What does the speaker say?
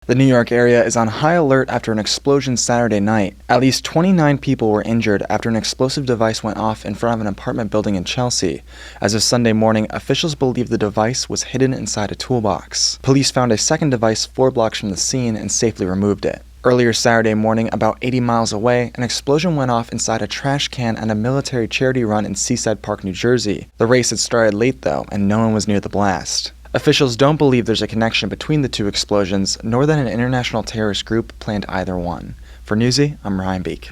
The New York area is on high alert after an explosion Saturday night. At least 29 people were injured after an explosive device went off in front of an apartment building in Chelsea. As of Sunday morning, officials believe the device was hidden inside a toolbox. Police found a second device 4 blocks from the scene and safely removed it. Earlier Saturday morning, about 80 miles away, an explosion went off inside a trash can at a military charity run in Seaside Park, New Jersey. The race had started late though, and no one was near the blast. Officials don't believe there's a connection between the two explosions, nor that an international terrorist group planned either one. For Newsy, I'm Ryan Beek.